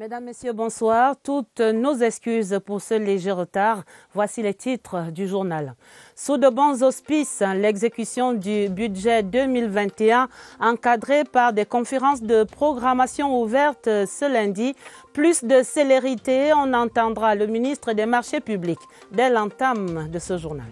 Mesdames, Messieurs, bonsoir. Toutes nos excuses pour ce léger retard. Voici les titres du journal. Sous de bons auspices, l'exécution du budget 2021 encadrée par des conférences de programmation ouvertes ce lundi. Plus de célérité, on entendra le ministre des Marchés publics dès l'entame de ce journal.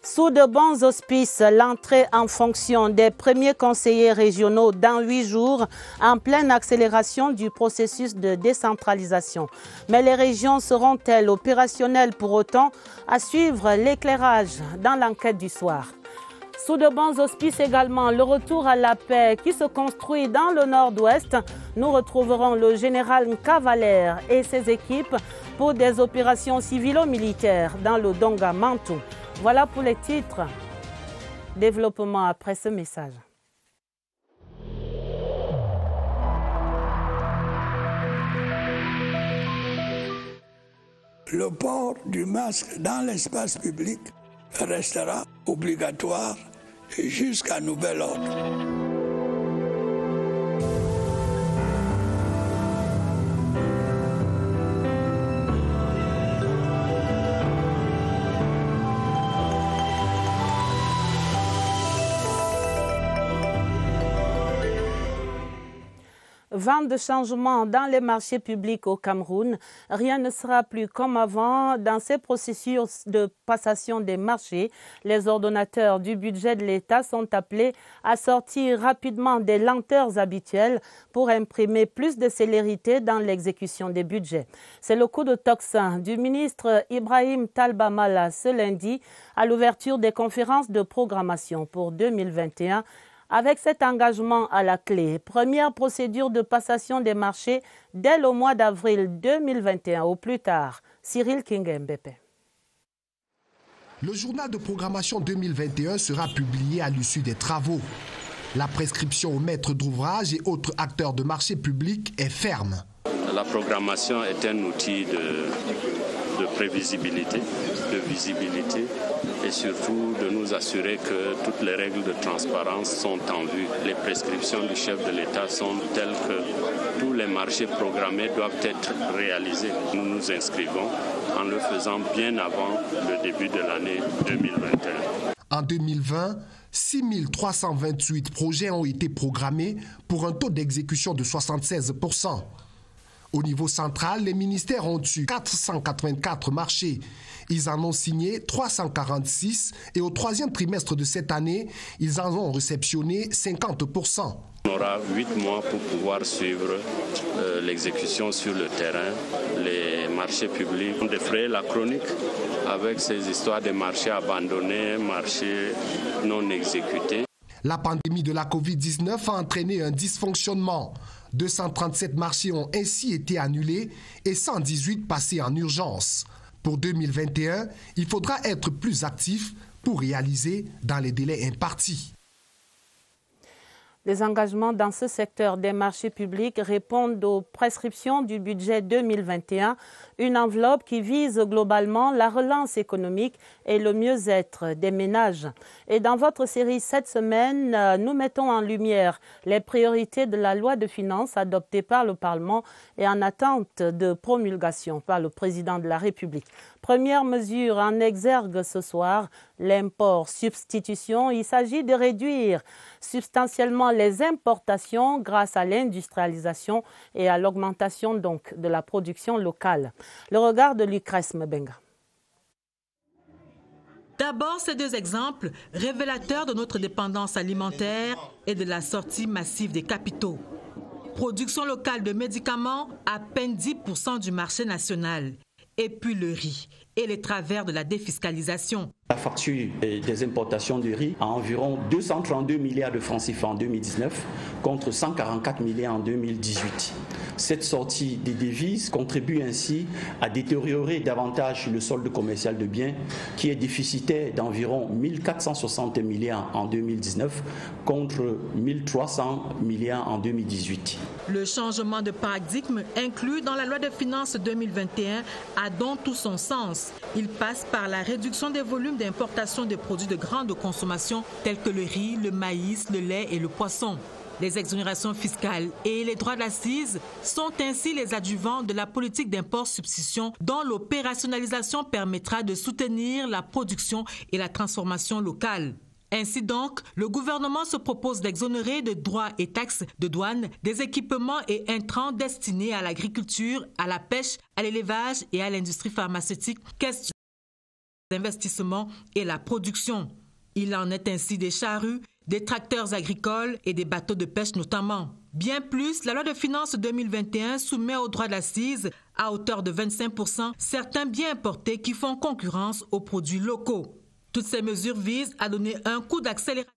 Sous de bons auspices, l'entrée en fonction des premiers conseillers régionaux dans 8 jours, en pleine accélération du processus de décentralisation. Mais les régions seront-elles opérationnelles pour autant? À suivre l'éclairage dans l'enquête du soir. Sous de bons auspices également, le retour à la paix qui se construit dans le nord-ouest. Nous retrouverons le général Nkavalère et ses équipes pour des opérations civilo-militaires dans le Donga-Mantou. Voilà pour les titres. Développement après ce message. Le port du masque dans l'espace public restera obligatoire jusqu'à nouvel ordre. Vent de changement dans les marchés publics au Cameroun. Rien ne sera plus comme avant dans ces processus de passation des marchés. Les ordonnateurs du budget de l'État sont appelés à sortir rapidement des lenteurs habituelles pour imprimer plus de célérité dans l'exécution des budgets. C'est le coup de tocsin du ministre Ibrahim Talba Mala ce lundi à l'ouverture des conférences de programmation pour 2021. Avec cet engagement à la clé, première procédure de passation des marchés dès le mois d'avril 2021 au plus tard. Cyril Kingembepe. Le journal de programmation 2021 sera publié à l'issue des travaux. La prescription aux maîtres d'ouvrage et autres acteurs de marché public est ferme. La programmation est un outil de prévisibilité, de visibilité et surtout de nous assurer que toutes les règles de transparence sont en vue. Les prescriptions du chef de l'État sont telles que tous les marchés programmés doivent être réalisés. Nous nous inscrivons en le faisant bien avant le début de l'année 2021. En 2020, 6 328 projets ont été programmés pour un taux d'exécution de 76%. Au niveau central, les ministères ont eu 484 marchés. Ils en ont signé 346 et au troisième trimestre de cette année, ils en ont réceptionné 50%. On aura 8 mois pour pouvoir suivre l'exécution sur le terrain. Les marchés publics ont défrayé la chronique avec ces histoires de marchés abandonnés, marchés non exécutés. La pandémie de la Covid-19 a entraîné un dysfonctionnement. 237 marchés ont ainsi été annulés et 118 passés en urgence. Pour 2021, il faudra être plus actif pour réaliser dans les délais impartis. Les engagements dans ce secteur des marchés publics répondent aux prescriptions du budget 2021, une enveloppe qui vise globalement la relance économique et le mieux-être des ménages. Et dans votre série cette semaine, nous mettons en lumière les priorités de la loi de finances adoptée par le Parlement et en attente de promulgation par le président de la République. Première mesure en exergue ce soir, l'import-substitution. Il s'agit de réduire substantiellement les importations grâce à l'industrialisation et à l'augmentation donc de la production locale. Le regard de Lucrèce Mbenga. D'abord, ces deux exemples révélateurs de notre dépendance alimentaire et de la sortie massive des capitaux. Production locale de médicaments, à peine 10% du marché national. Et puis le riz et les travers de la défiscalisation. La facture des importations de riz à environ 232 milliards de francs CFA en 2019 contre 144 milliards en 2018. Cette sortie des devises contribue ainsi à détériorer davantage le solde commercial de biens qui est déficitaire d'environ 1460 milliards en 2019 contre 1300 milliards en 2018. Le changement de paradigme inclus dans la loi de finances 2021 a donc tout son sens. Il passe par la réduction des volumes d'importation des produits de grande consommation tels que le riz, le maïs, le lait et le poisson. Les exonérations fiscales et les droits d'assises sont ainsi les adjuvants de la politique d'import-substitution dont l'opérationnalisation permettra de soutenir la production et la transformation locale. Ainsi donc, le gouvernement se propose d'exonérer de droits et taxes de douane des équipements et intrants destinés à l'agriculture, à la pêche, à l'élevage et à l'industrie pharmaceutique, question d'investissement et la production. Il en est ainsi des charrues, des tracteurs agricoles et des bateaux de pêche notamment. Bien plus, la loi de finances 2021 soumet aux droits d'assises à hauteur de 25% certains biens importés qui font concurrence aux produits locaux. Toutes ces mesures visent à donner un coup d'accélérateur.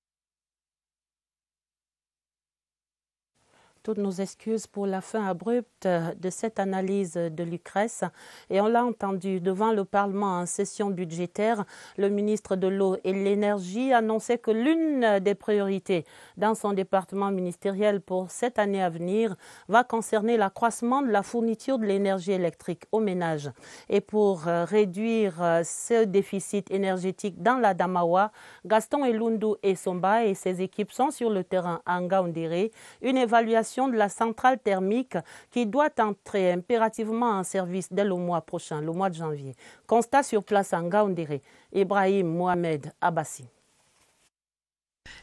Toutes nos excuses pour la fin abrupte de cette analyse de l'UCRES. Et on l'a entendu devant le Parlement en session budgétaire, le ministre de l'Eau et de l'Énergie annonçait que l'une des priorités dans son département ministériel pour cette année à venir va concerner l'accroissement de la fourniture de l'énergie électrique aux ménages. Et pour réduire ce déficit énergétique dans la Damawa, Gaston Elundu et Somba et ses équipes sont sur le terrain à Ngaoundéré. Une évaluation de la centrale thermique qui doit entrer impérativement en service dès le mois prochain, le mois de janvier. Constat sur place à Ngaoundéré, Ibrahim Mohamed Abbassi.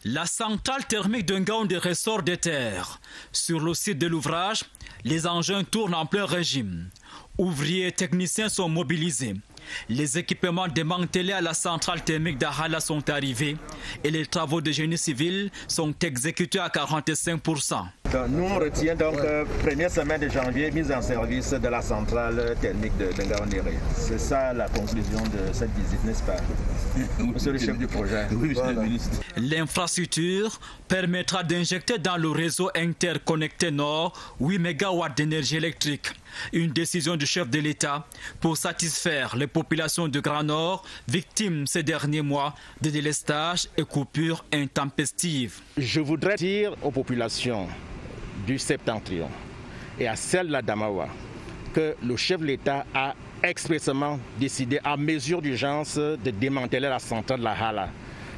La centrale thermique de Ngaoundéré sort des terres. Sur le site de l'ouvrage, les engins tournent en plein régime. Ouvriers et techniciens sont mobilisés. Les équipements démantelés à la centrale thermique d'Ahala sont arrivés et les travaux de génie civil sont exécutés à 45%. Nous, on retient donc première semaine de janvier, mise en service de la centrale thermique de Ngaoundéré. C'est ça la conclusion de cette visite, n'est-ce pas? Monsieur le chef du projet. Oui, monsieur le ministre. L'infrastructure permettra d'injecter dans le réseau interconnecté Nord 8 MW d'énergie électrique. Une décision du chef de l'État pour satisfaire les populations du Grand Nord victimes ces derniers mois de délestage et coupures intempestives. Je voudrais dire aux populations du Septentrion et à celles de la Damawa que le chef de l'État a expressément décidé à mesure d'urgence de démanteler la centrale de la Hala.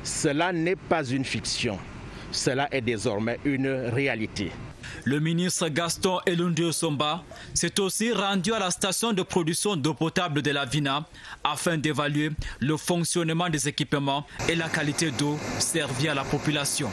Cela n'est pas une fiction, cela est désormais une réalité. Le ministre Gaston Elundu Somba s'est aussi rendu à la station de production d'eau potable de la Vina afin d'évaluer le fonctionnement des équipements et la qualité d'eau servie à la population.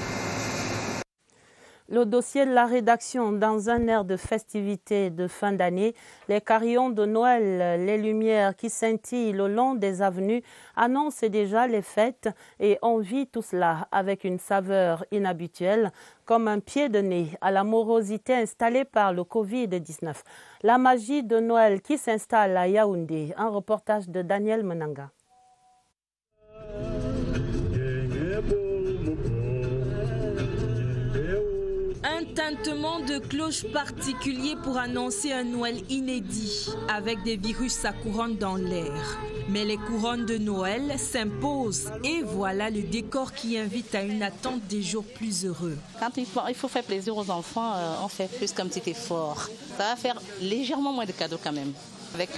Le dossier de la rédaction dans un air de festivité de fin d'année, les carillons de Noël, les lumières qui scintillent le long des avenues annoncent déjà les fêtes et on vit tout cela avec une saveur inhabituelle comme un pied de nez à la morosité installée par le Covid-19. La magie de Noël qui s'installe à Yaoundé, un reportage de Daniel Menanga. Un tintement de cloche particulier pour annoncer un Noël inédit, avec des virus à couronne dans l'air. Mais les couronnes de Noël s'imposent et voilà le décor qui invite à une attente des jours plus heureux. Quand il faut faire plaisir aux enfants, on fait plus qu'un petit effort. Ça va faire légèrement moins de cadeaux quand même. Avec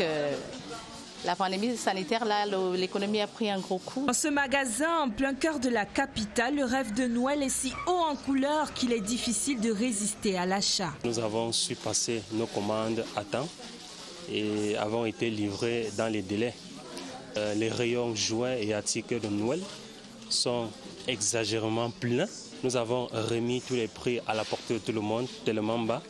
la pandémie sanitaire, là, l'économie a pris un gros coup. Dans ce magasin, en plein cœur de la capitale, le rêve de Noël est si haut en couleur qu'il est difficile de résister à l'achat. Nous avons su passer nos commandes à temps et avons été livrés dans les délais. Les rayons jouets et articles de Noël sont exagérément pleins. Nous avons remis tous les prix à la portée de tout le monde, tellement bas.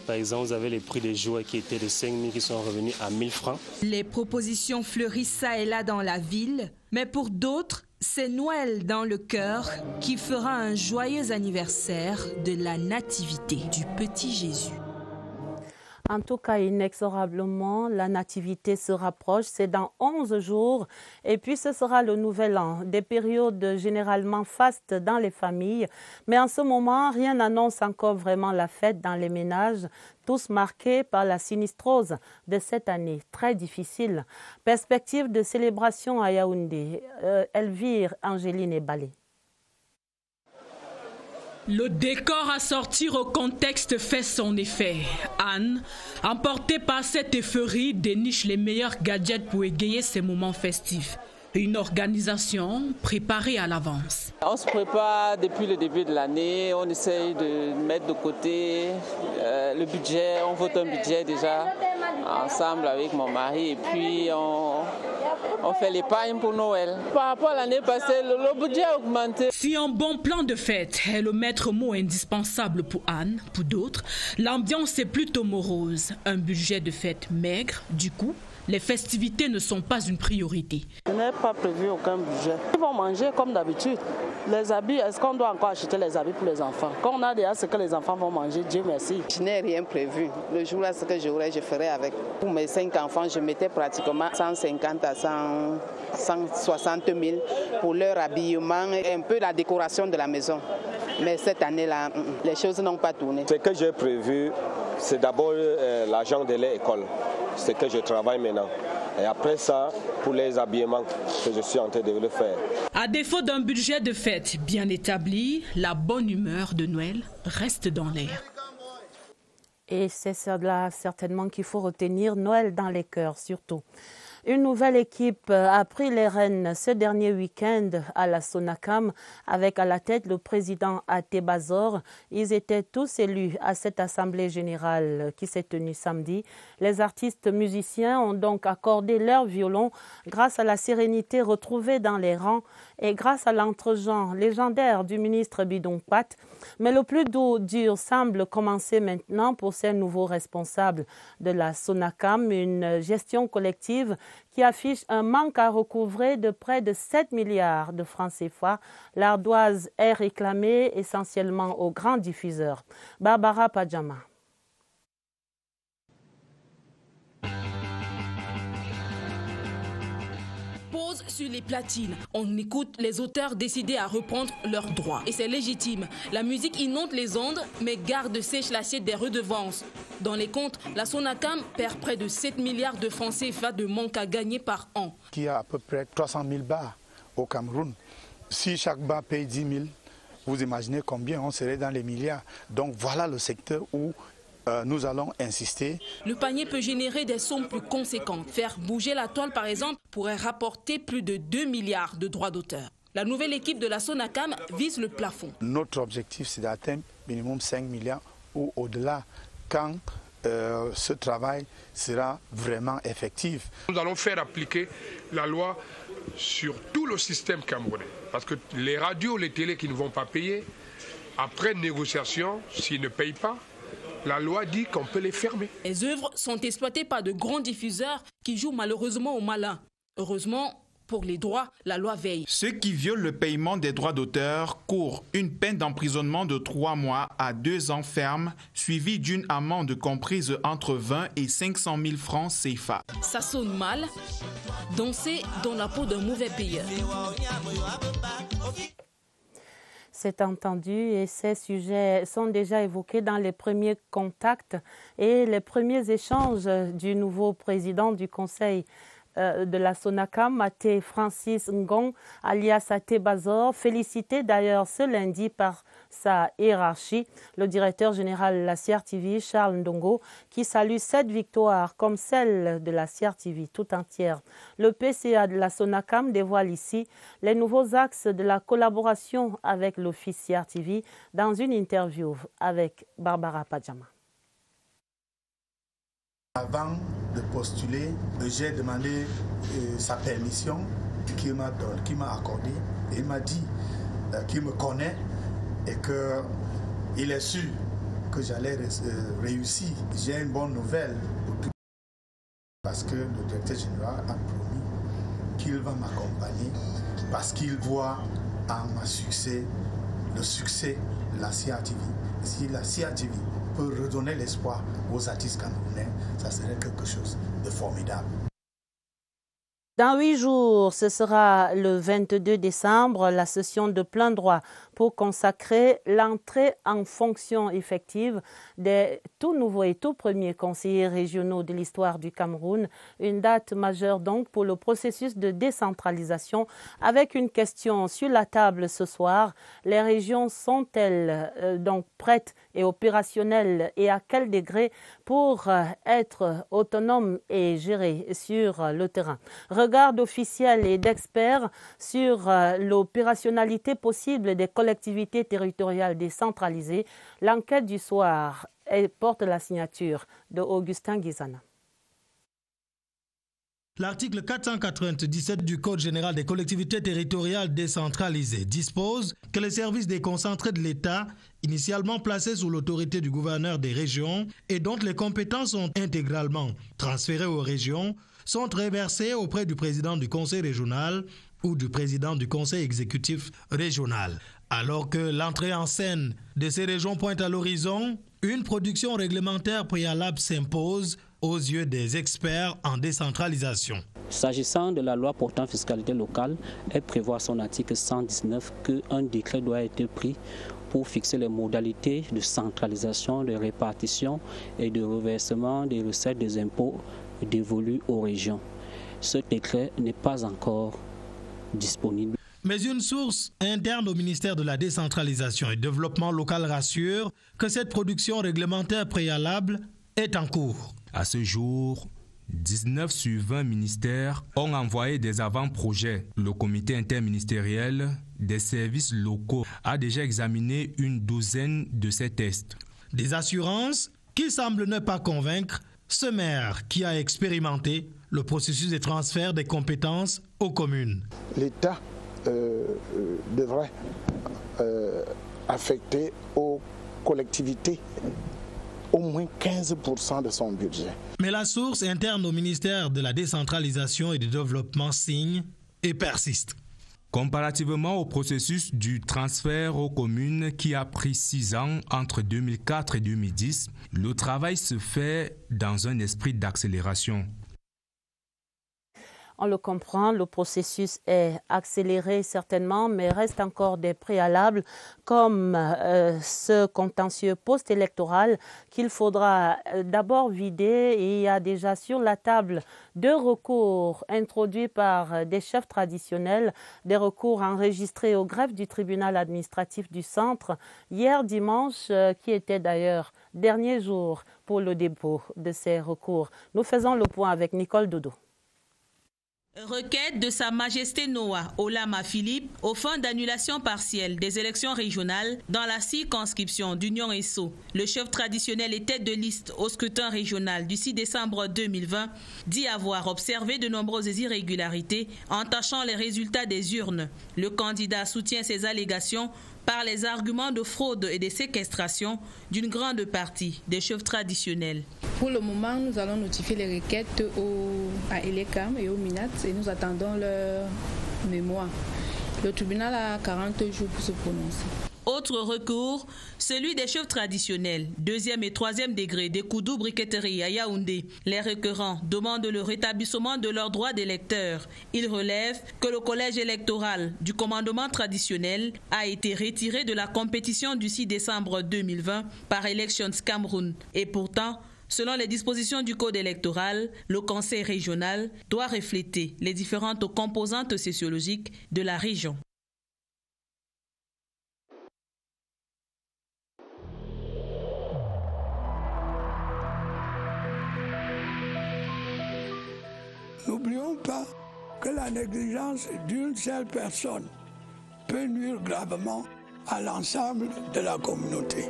Par exemple, vous avez les prix des jouets qui étaient de 5 000 qui sont revenus à 1 000 francs. Les propositions fleurissent ça et là dans la ville, mais pour d'autres, c'est Noël dans le cœur qui fera un joyeux anniversaire de la nativité du petit Jésus. En tout cas, inexorablement, la nativité se rapproche. C'est dans 11 jours. Et puis, ce sera le nouvel an. Des périodes généralement fastes dans les familles. Mais en ce moment, rien n'annonce encore vraiment la fête dans les ménages, tous marqués par la sinistrose de cette année. Très difficile. Perspective de célébration à Yaoundé. Elvire, Angéline et Balé. Le décor à sortir au contexte fait son effet. Anne, emportée par cette euphorie, déniche les meilleurs gadgets pour égayer ces moments festifs. Une organisation préparée à l'avance. On se prépare depuis le début de l'année, on essaye de mettre de côté le budget, on vote un budget déjà ensemble avec mon mari et puis on fait l'épargne pour Noël. Par rapport à l'année passée, le budget a augmenté. Si un bon plan de fête est le maître mot indispensable pour Anne, pour d'autres, l'ambiance est plutôt morose. Un budget de fête maigre, du coup, les festivités ne sont pas une priorité. Je n'ai pas prévu aucun budget. Ils vont manger comme d'habitude. Les habits, est-ce qu'on doit encore acheter les habits pour les enfants? Quand on a déjà ce que les enfants vont manger, Dieu merci. Je n'ai rien prévu. Le jour-là, ce que j'aurais, je ferai avec. Pour mes 5 enfants, je mettais pratiquement 150 à 160 000 pour leur habillement et un peu la décoration de la maison. Mais cette année-là, les choses n'ont pas tourné. Ce que j'ai prévu, c'est d'abord l'argent de l'école. C'est que je travaille maintenant. Et après ça, pour les habillements, que je suis en train de le faire. À défaut d'un budget de fête bien établi, la bonne humeur de Noël reste dans l'air. Et c'est cela certainement qu'il faut retenir, Noël dans les cœurs surtout. Une nouvelle équipe a pris les rênes ce dernier week-end à la Sonacam avec à la tête le président Até Bazor. Ils étaient tous élus à cette assemblée générale qui s'est tenue samedi. Les artistes musiciens ont donc accordé leur violon grâce à la sérénité retrouvée dans les rangs et grâce à l'entre-gens légendaire du ministre Bidong Pat. Mais le plus dur semble commencer maintenant pour ces nouveaux responsables de la Sonacam, une gestion collective qui affiche un manque à recouvrer de près de 7 milliards de francs CFA. L'ardoise est réclamée essentiellement aux grands diffuseurs. Barbara Padjama. Pause sur les platines. On écoute les auteurs décidés à reprendre leurs droits. Et c'est légitime. La musique inonde les ondes, mais garde sèche l'assiette des redevances. Dans les comptes, la Sonacam perd près de 7 milliards de francs CFA de manque à gagner par an. Qui a à peu près 300 000 bars au Cameroun. Si chaque bar paye 10 000, vous imaginez combien on serait dans les milliards. Donc voilà le secteur où nous allons insister. Le panier peut générer des sommes plus conséquentes. Faire bouger la toile, par exemple, pourrait rapporter plus de 2 milliards de droits d'auteur. La nouvelle équipe de la Sonacam vise le plafond. Notre objectif, c'est d'atteindre minimum 5 milliards ou au-delà quand ce travail sera vraiment effectif. Nous allons faire appliquer la loi sur tout le système camerounais. Parce que les radios, les télés qui ne vont pas payer, après négociation, s'ils ne payent pas, la loi dit qu'on peut les fermer. Les œuvres sont exploitées par de grands diffuseurs qui jouent malheureusement au malin. Heureusement, pour les droits, la loi veille. Ceux qui violent le paiement des droits d'auteur courent une peine d'emprisonnement de 3 mois à 2 ans ferme, suivie d'une amende comprise entre 20 et 500 000 francs CFA. Ça sonne mal. Danser dans la peau d'un mauvais payeur. C'est entendu et ces sujets sont déjà évoqués dans les premiers contacts et les premiers échanges du nouveau président du Conseil de la Sonacam, Até Francis Ngong, alias Até Bazor, félicité d'ailleurs ce lundi par sa hiérarchie, le directeur général de la CRTV, Charles Ndongo, qui salue cette victoire comme celle de la CRTV tout entière. Le PCA de la Sonacam dévoile ici les nouveaux axes de la collaboration avec l'office CRTV dans une interview avec Barbara Padjama. Avant de postuler, j'ai demandé sa permission qu'il m'a accordée. Et il m'a dit qu'il me connaît et qu'il est sûr que j'allais réussir. J'ai une bonne nouvelle pour tout parce que le directeur général a promis qu'il va m'accompagner parce qu'il voit en ma succès le succès de la CRTV. Si la CRTV peut redonner l'espoir aux artistes camerounais, ça serait quelque chose de formidable. Dans 8 jours, ce sera le 22 décembre, la session de plein droit pour consacrer l'entrée en fonction effective des tout nouveaux et tout premiers conseillers régionaux de l'histoire du Cameroun. Une date majeure donc pour le processus de décentralisation avec une question sur la table ce soir. Les régions sont-elles donc prêtes et opérationnelles et à quel degré pour pour être autonome et géré sur le terrain. Regard d'officiels et d'experts sur l'opérationnalité possible des collectivités territoriales décentralisées. L'enquête du soir porte la signature de Augustin Guizana. L'article 497 du Code général des collectivités territoriales décentralisées dispose que les services déconcentrés de l'État, initialement placés sous l'autorité du gouverneur des régions et dont les compétences sont intégralement transférées aux régions, sont reversés auprès du président du conseil régional ou du président du conseil exécutif régional. Alors que l'entrée en scène de ces régions pointe à l'horizon, une production réglementaire préalable s'impose aux yeux des experts en décentralisation. S'agissant de la loi portant fiscalité locale, elle prévoit son article 119 qu'un décret doit être pris pour fixer les modalités de centralisation, de répartition et de reversement des recettes des impôts dévolus aux régions. Ce décret n'est pas encore disponible. Mais une source interne au ministère de la décentralisation et du développement local rassure que cette production réglementaire préalable est en cours. À ce jour, 19 sur 20 ministères ont envoyé des avant-projets. Le comité interministériel des services locaux a déjà examiné une douzaine de ces tests. Des assurances qui semblent ne pas convaincre ce maire qui a expérimenté le processus de transfert des compétences aux communes. L'État devrait affecter aux collectivités au moins 15% de son budget. Mais la source interne au ministère de la décentralisation et du développement signe et persiste. Comparativement au processus du transfert aux communes qui a pris 6 ans entre 2004 et 2010, le travail se fait dans un esprit d'accélération. On le comprend, le processus est accéléré certainement, mais reste encore des préalables comme ce contentieux post-électoral qu'il faudra d'abord vider. Et il y a déjà sur la table 2 recours introduits par des chefs traditionnels, des recours enregistrés au greffe du tribunal administratif du centre hier dimanche, qui était d'ailleurs dernier jour pour le dépôt de ces recours. Nous faisons le point avec Nicole Dodo. Requête de Sa Majesté Noah Olama Philippe aux fins d'annulation partielle des élections régionales dans la circonscription d'Union Esso. Le chef traditionnel et tête de liste au scrutin régional du 6 décembre 2020 dit avoir observé de nombreuses irrégularités entachant les résultats des urnes. Le candidat soutient ces allégations par les arguments de fraude et de séquestration d'une grande partie des chefs traditionnels. Pour le moment, nous allons notifier les requêtes à Elecam et au Minat et nous attendons leur mémoire. Le tribunal a 40 jours pour se prononcer. Autre recours, celui des chefs traditionnels, 2e et 3e degré des Koudou Briqueterie à Yaoundé. Les requérants demandent le rétablissement de leurs droits d'électeurs. Ils relèvent que le collège électoral du commandement traditionnel a été retiré de la compétition du 6 décembre 2020 par Elections Cameroun. Et pourtant, selon les dispositions du code électoral, le conseil régional doit refléter les différentes composantes sociologiques de la région. N'oublions pas que la négligence d'une seule personne peut nuire gravement à l'ensemble de la communauté.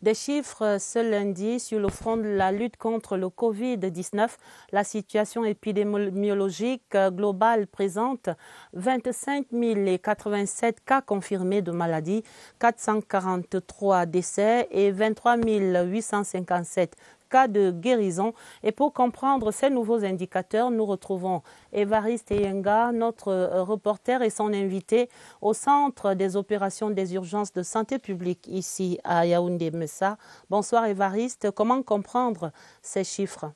Des chiffres ce lundi sur le front de la lutte contre le Covid-19. La situation épidémiologique globale présente 25 087 cas confirmés de maladie, 443 décès et 23 857 cas de guérison. Et pour comprendre ces nouveaux indicateurs, nous retrouvons Évariste Yenga, notre reporter et son invité au Centre des opérations des urgences de santé publique ici à Yaoundé-Messa. Bonsoir Évariste, comment comprendre ces chiffres ?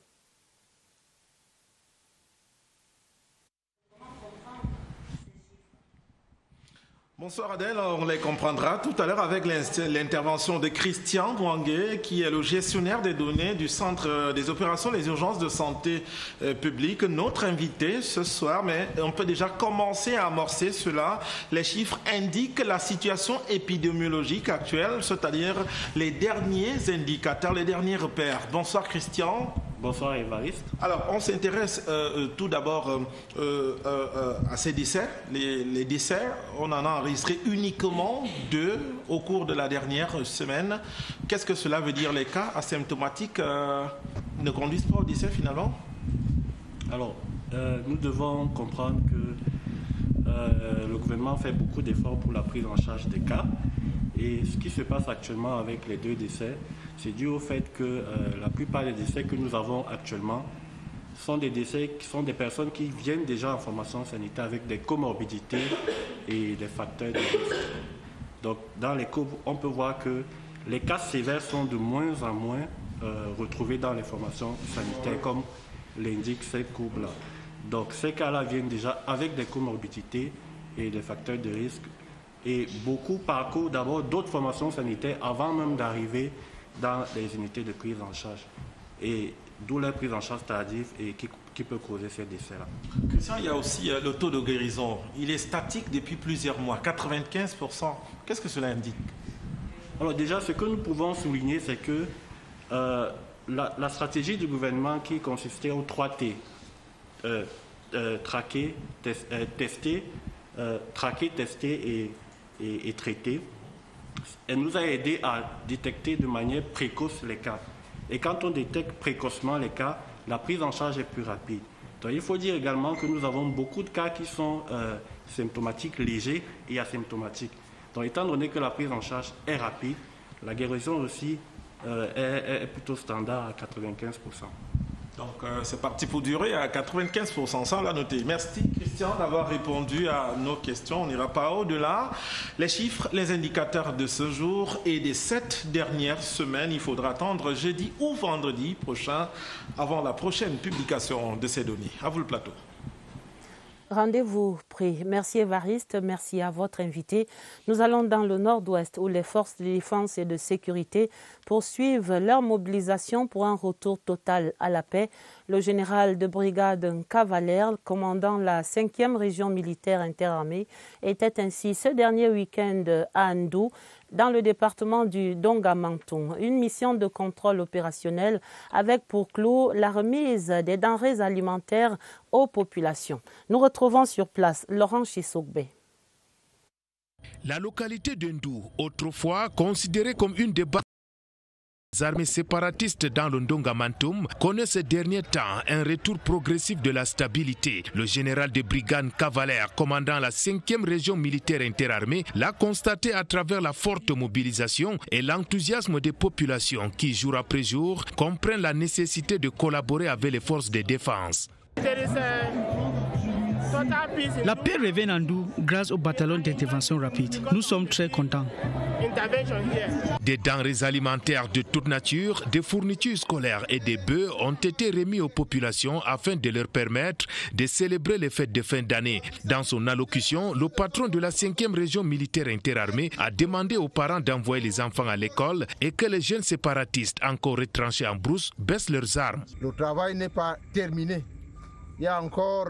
Bonsoir Adèle, on les comprendra tout à l'heure avec l'intervention de Christian Mwangué, qui est le gestionnaire des données du Centre des opérations des urgences de santé publique, notre invité ce soir, mais on peut déjà commencer à amorcer cela. Les chiffres indiquent la situation épidémiologique actuelle, c'est-à-dire les derniers indicateurs, les derniers repères. Bonsoir Christian. Bonsoir Évariste. Alors, on s'intéresse tout d'abord à ces décès. Les décès, on en a enregistré uniquement 2 au cours de la dernière semaine. Qu'est-ce que cela veut dire? Les cas asymptomatiques ne conduisent pas au décès finalement? Alors, nous devons comprendre que le gouvernement fait beaucoup d'efforts pour la prise en charge des cas. Et ce qui se passe actuellement avec les 2 décès, c'est dû au fait que la plupart des décès que nous avons actuellement sont des décès qui sont des personnes qui viennent déjà en formation sanitaire avec des comorbidités et des facteurs de risque. Donc, dans les courbes, on peut voir que les cas sévères sont de moins en moins retrouvés dans les formations sanitaires, comme l'indique cette courbe-là. Donc, ces cas-là viennent déjà avec des comorbidités et des facteurs de risque. Et beaucoup parcourent d'abord d'autres formations sanitaires avant même d'arriver dans les unités de prise en charge. Et d'où la prise en charge tardive et qui peut causer ces décès-là. Christian, il y a aussi le taux de guérison. Il est statique depuis plusieurs mois, 95%. Qu'est-ce que cela indique? Alors déjà, ce que nous pouvons souligner, c'est que la stratégie du gouvernement qui consistait aux 3 T, traquer, tester, et traiter, elle nous a aidé à détecter de manière précoce les cas. Et quand on détecte précocement les cas, la prise en charge est plus rapide. Donc, il faut dire également que nous avons beaucoup de cas qui sont symptomatiques, légers et asymptomatiques. Donc, étant donné que la prise en charge est rapide, la guérison aussi est plutôt standard à 95%. Donc, c'est parti pour durer à 95%, ça on l'a noté. Merci Christian d'avoir répondu à nos questions, on n'ira pas au-delà. Les chiffres, les indicateurs de ce jour et des 7 dernières semaines, il faudra attendre jeudi ou vendredi prochain avant la prochaine publication de ces données. À vous le plateau. Rendez-vous pris. Merci Évariste, merci à votre invité. Nous allons dans le nord-ouest où les forces de défense et de sécurité poursuivent leur mobilisation pour un retour total à la paix. Le général de brigade Cavalaire, commandant la 5e région militaire interarmée, était ainsi ce dernier week-end à Andou, dans le département du Dongamanton. Une mission de contrôle opérationnel avec pour clou la remise des denrées alimentaires aux populations. Nous retrouvons sur place Laurent Chissoukbe. La localité d'Ndou, autrefois considérée comme une des bases des armées séparatistes dans le Ndongamantum, connaît ces derniers temps un retour progressif de la stabilité. Le général de brigade Cavalaire, commandant la 5e région militaire interarmée, l'a constaté à travers la forte mobilisation et l'enthousiasme des populations qui, jour après jour, comprennent la nécessité de collaborer avec les forces de défense. La paix revient en nous grâce au bataillon d'intervention rapide. Nous sommes très contents. Des denrées alimentaires de toute nature, des fournitures scolaires et des bœufs ont été remis aux populations afin de leur permettre de célébrer les fêtes de fin d'année. Dans son allocution, le patron de la 5e région militaire interarmée a demandé aux parents d'envoyer les enfants à l'école et que les jeunes séparatistes encore retranchés en brousse baissent leurs armes. Le travail n'est pas terminé. Il y a encore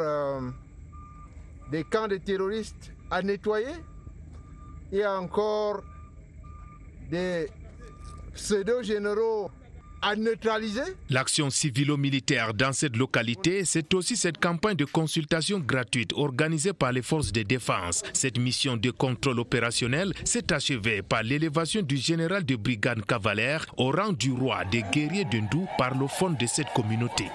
des camps de terroristes à nettoyer. Il y a encore des pseudo-généraux à neutraliser. L'action civilo-militaire dans cette localité, c'est aussi cette campagne de consultation gratuite organisée par les forces de défense. Cette mission de contrôle opérationnel s'est achevée par l'élévation du général de brigade Cavalaire au rang du roi des guerriers d'Ndou par le fond de cette communauté.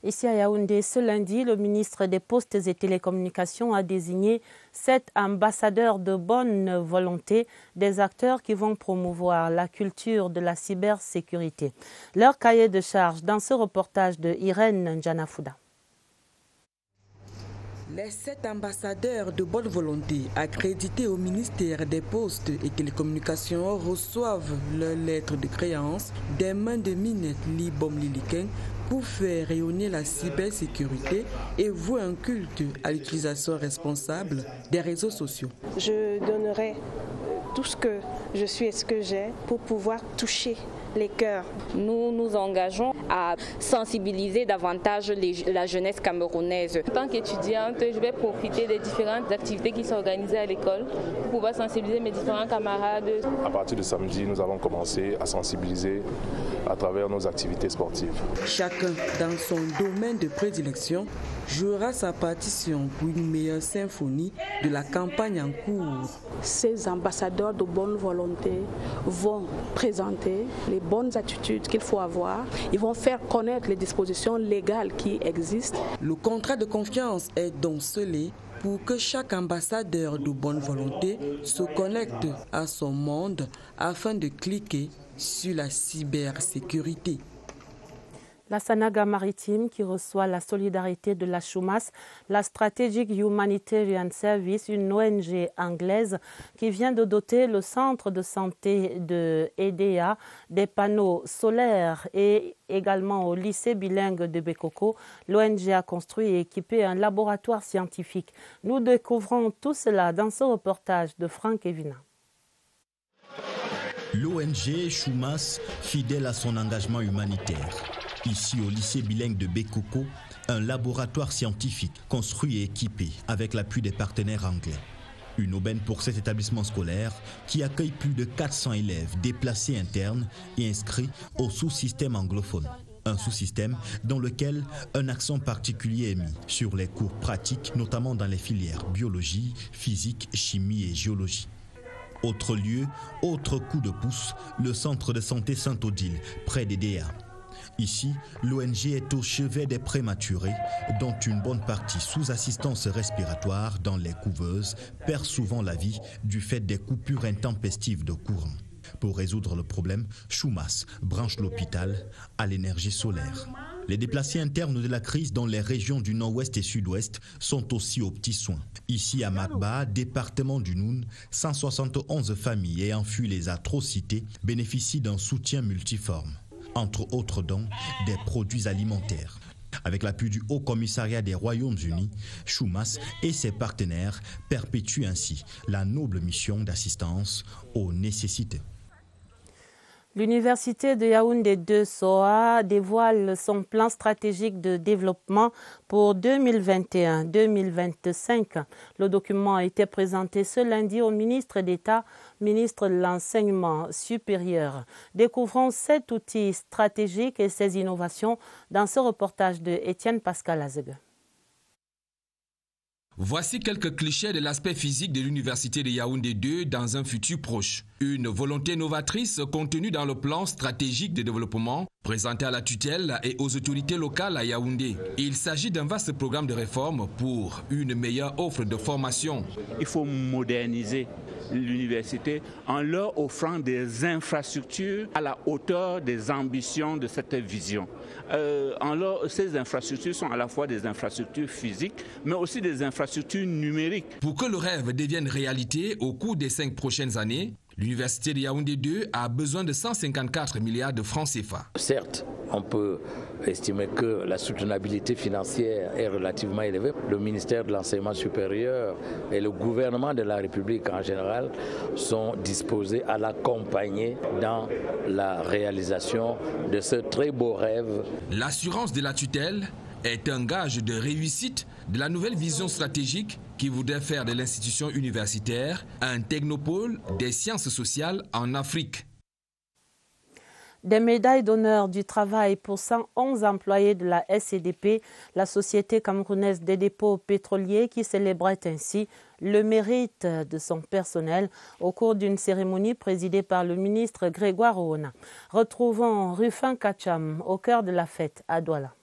Ici à Yaoundé, ce lundi, le ministre des Postes et Télécommunications a désigné 7 ambassadeurs de bonne volonté, des acteurs qui vont promouvoir la culture de la cybersécurité. Leur cahier de charge dans ce reportage de Irène Njanafouda. Les 7 ambassadeurs de bonne volonté accrédités au ministère des Postes et Télécommunications reçoivent leur lettre de créance des mains de Minette Libom Liliken pour faire rayonner la cybersécurité et vouer un culte à l'utilisation responsable des réseaux sociaux. Je donnerai tout ce que je suis et ce que j'ai pour pouvoir toucher les cœurs. Nous nous engageons à sensibiliser davantage la jeunesse camerounaise. En tant qu'étudiante, je vais profiter des différentes activités qui sont organisées à l'école pour pouvoir sensibiliser mes différents camarades. À partir de samedi, nous allons commencer à sensibiliser à travers nos activités sportives. Chacun dans son domaine de prédilection jouera sa partition pour une meilleure symphonie de la campagne en cours. Ces ambassadeurs de bonne volonté vont présenter les bonnes attitudes qu'il faut avoir. Ils vont faire connaître les dispositions légales qui existent. Le contrat de confiance est donc scellé pour que chaque ambassadeur de bonne volonté se connecte à son monde afin de cliquer sur la cybersécurité. La Sanaga maritime qui reçoit la solidarité de la Chumas, la Strategic Humanitarian Service, une ONG anglaise qui vient de doter le centre de santé de EDA des panneaux solaires et également au lycée bilingue de Bekoko. L'ONG a construit et équipé un laboratoire scientifique. Nous découvrons tout cela dans ce reportage de Franck Evina. L'ONG Chumas, fidèle à son engagement humanitaire. Ici, au lycée bilingue de Bekoko, un laboratoire scientifique construit et équipé avec l'appui des partenaires anglais. Une aubaine pour cet établissement scolaire qui accueille plus de 400 élèves déplacés internes et inscrits au sous-système anglophone. Un sous-système dans lequel un accent particulier est mis sur les cours pratiques, notamment dans les filières biologie, physique, chimie et géologie. Autre lieu, autre coup de pouce, le centre de santé Saint-Odile, près d'EDA. Ici, l'ONG est au chevet des prématurés, dont une bonne partie sous assistance respiratoire dans les couveuses perd souvent la vie du fait des coupures intempestives de courant. Pour résoudre le problème, Chumas branche l'hôpital à l'énergie solaire. Les déplacés internes de la crise dans les régions du nord-ouest et sud-ouest sont aussi aux petits soins. Ici à Makba, département du Noun, 171 familles ayant fui les atrocités bénéficient d'un soutien multiforme. Entre autres dons, des produits alimentaires. Avec l'appui du Haut Commissariat des Royaumes-Unis, Chumas et ses partenaires perpétuent ainsi la noble mission d'assistance aux nécessités. L'Université de Yaoundé 2 SOA dévoile son plan stratégique de développement pour 2021-2025. Le document a été présenté ce lundi au ministre d'État, ministre de l'Enseignement supérieur. Découvrons cet outil stratégique et ses innovations dans ce reportage de Étienne Pascal Azeg. Voici quelques clichés de l'aspect physique de l'Université de Yaoundé 2 dans un futur proche. Une volonté novatrice contenue dans le plan stratégique de développement présenté à la tutelle et aux autorités locales à Yaoundé. Il s'agit d'un vaste programme de réforme pour une meilleure offre de formation. Il faut moderniser l'université en leur offrant des infrastructures à la hauteur des ambitions de cette vision. Ces infrastructures sont à la fois des infrastructures physiques, mais aussi des infrastructures numériques. Pour que le rêve devienne réalité au cours des 5 prochaines années, l'Université de Yaoundé 2 a besoin de 154 milliards de francs CFA. Certes, on peut estimer que la soutenabilité financière est relativement élevée. Le ministère de l'Enseignement supérieur et le gouvernement de la République en général sont disposés à l'accompagner dans la réalisation de ce très beau rêve. L'assurance de la tutelle est un gage de réussite de la nouvelle vision stratégique qui voudrait faire de l'institution universitaire un technopôle des sciences sociales en Afrique. Des médailles d'honneur du travail pour 111 employés de la SCDP, la Société camerounaise des dépôts pétroliers, qui célébrait ainsi le mérite de son personnel au cours d'une cérémonie présidée par le ministre Grégoire Oona. Retrouvons Rufin Kacham au cœur de la fête à Douala.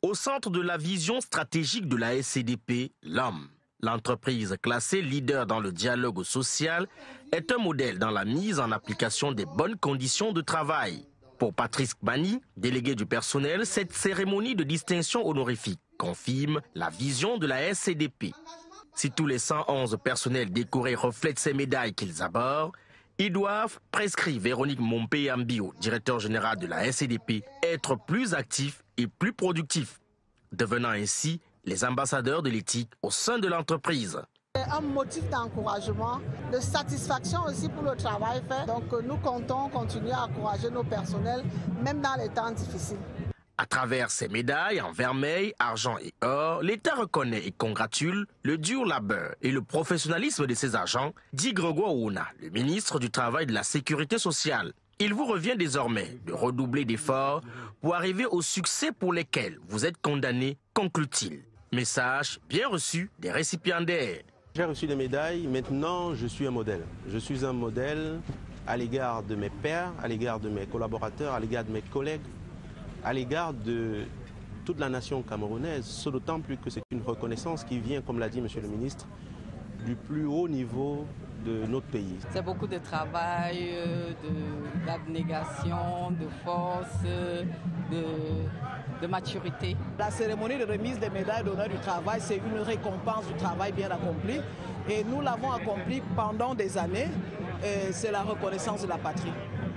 Au centre de la vision stratégique de la SCDP, l'homme. L'entreprise classée leader dans le dialogue social est un modèle dans la mise en application des bonnes conditions de travail. Pour Patrice Bani, délégué du personnel, cette cérémonie de distinction honorifique confirme la vision de la SCDP. Si tous les 111 personnels décorés reflètent ces médailles qu'ils abordent, ils doivent, prescrit Véronique Mompé-Ambio, directeur général de la SCDP, être plus actifs et plus productifs, devenant ainsi les ambassadeurs de l'éthique au sein de l'entreprise. Un motif d'encouragement, de satisfaction aussi pour le travail fait. Donc nous comptons continuer à encourager nos personnels, même dans les temps difficiles. À travers ces médailles en vermeil, argent et or, l'État reconnaît et congratule le dur labeur et le professionnalisme de ses agents, dit Grégoire Ouna, le ministre du Travail et de la Sécurité sociale. Il vous revient désormais de redoubler d'efforts pour arriver au succès pour lesquels vous êtes condamnés, conclut-il. Message bien reçu des récipiendaires. J'ai reçu des médailles, maintenant je suis un modèle. Je suis un modèle à l'égard de mes pairs, à l'égard de mes collaborateurs, à l'égard de mes collègues, à l'égard de toute la nation camerounaise, ce d'autant plus que c'est une reconnaissance qui vient, comme l'a dit M. le ministre, du plus haut niveau de notre pays. C'est beaucoup de travail, d'abnégation, de force, de maturité. La cérémonie de remise des médailles d'honneur du travail, c'est une récompense du travail bien accompli. Et nous l'avons accompli pendant des années. C'est la reconnaissance de la patrie.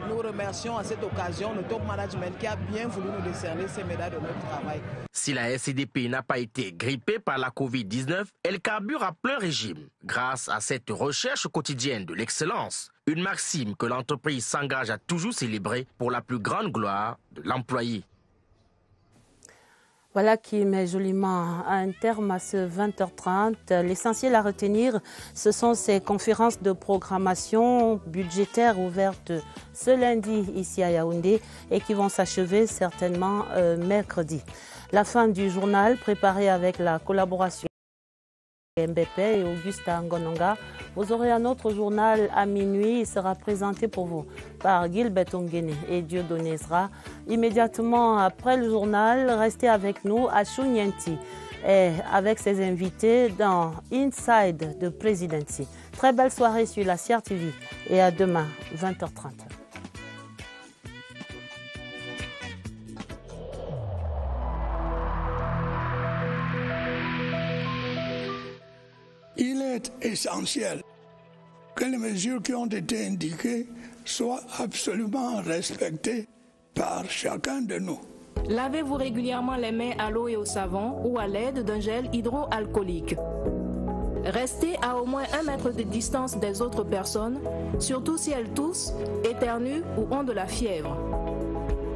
Nous remercions à cette occasion le top management qui a bien voulu nous décerner ces médailles de notre travail. Si la SCDP n'a pas été grippée par la Covid-19, elle carbure à plein régime grâce à cette recherche quotidienne de l'excellence. Une maxime que l'entreprise s'engage à toujours célébrer pour la plus grande gloire de l'employé. Voilà qui met joliment un terme à ce 20h30. L'essentiel à retenir, ce sont ces conférences de programmation budgétaire ouvertes ce lundi ici à Yaoundé et qui vont s'achever certainement mercredi. La fin du journal préparé avec la collaboration MBP et Augusta Ngononga. Vous aurez un autre journal à minuit. Il sera présenté pour vous par Gilbert Ongene et Dieudonné Zra. Immédiatement après le journal, restez avec nous à Chounyenti et avec ses invités dans Inside the Presidency. Très belle soirée sur la CRTV et à demain, 20h30. Il est essentiel que les mesures qui ont été indiquées soient absolument respectées par chacun de nous. Lavez-vous régulièrement les mains à l'eau et au savon ou à l'aide d'un gel hydroalcoolique. Restez à au moins 1 mètre de distance des autres personnes, surtout si elles toussent, éternuent ou ont de la fièvre.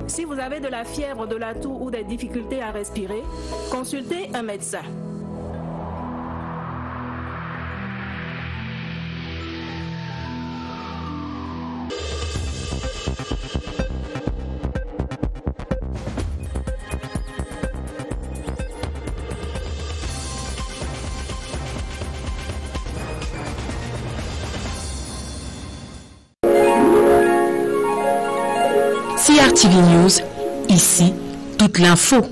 Si vous avez de la fièvre, de la toux ou des difficultés à respirer, consultez un médecin. CRTV News, ici, toute l'info.